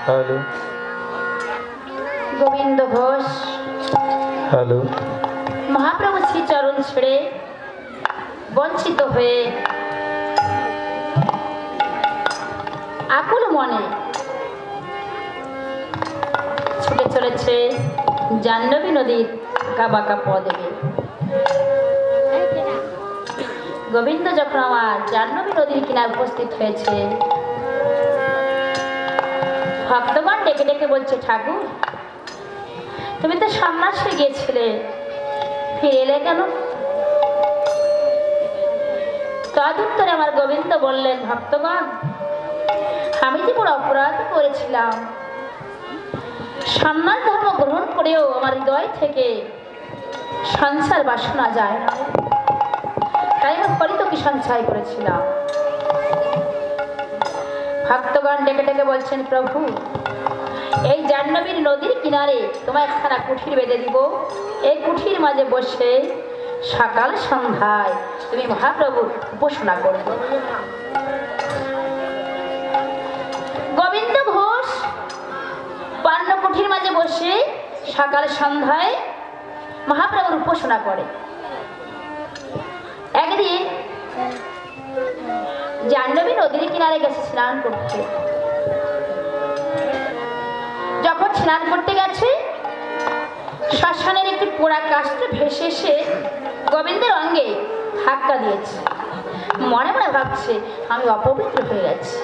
Hello. Govinda Ghosh. Hello. Mahaprabhu শ্রীচরণ ছেড়ে বঞ্চিত হয়ে আকুল মনে ছুটে চলেছে জাহ্নবী নদীর কাবাকা পদে। গোবিন্দ যখন আমার জাহ্নবী নদীর কিনারে উপস্থিত হয়েছে, ভক্তগণ ডেকে ডেকে বলছে, ঠাকুর তুমি তো সন্ন্যাসে গিয়েছিলে, ফিরে এলে কেন? তদুত্তরে আমার গোবিন্দ বললেন, ভক্তগণ আমি যে বড় অপরাধ করেছিলাম, সন্ন্যাস ধর্ম গ্রহণ করেও আমার হৃদয় থেকে সংসার বাসনা যায় না, তাই আমি হরিতকি সঞ্চয় করেছিলাম। ভক্তগণ ডেকে ডেকে বলছেন, প্রভু এই জাহ্নবীর নদীর কিনারে তোমায় একখানা কুঠির বেঁধে দিব, এই কুঠির মাঝে বসে সকাল সন্ধ্যায় তুমি মহাপ্রভুর উপাসনা করবে। গোবিন্দ ঘোষ পান্ন কুঠির মাঝে বসে সকাল সন্ধ্যায় মহাপ্রভুর উপাসনা করে। একদিন জাহ্নবী নদীর কিনারে গেছে স্নান করতে। যখন স্নান করতে গেছে, শ্মশানের একটি পোড়া কাষ্ঠ ভেসে এসে গোবিন্দের অঙ্গে ধাক্কা দিয়েছে। মনে মনে ভাবছে, আমি অপবিত্র হয়ে গেছি।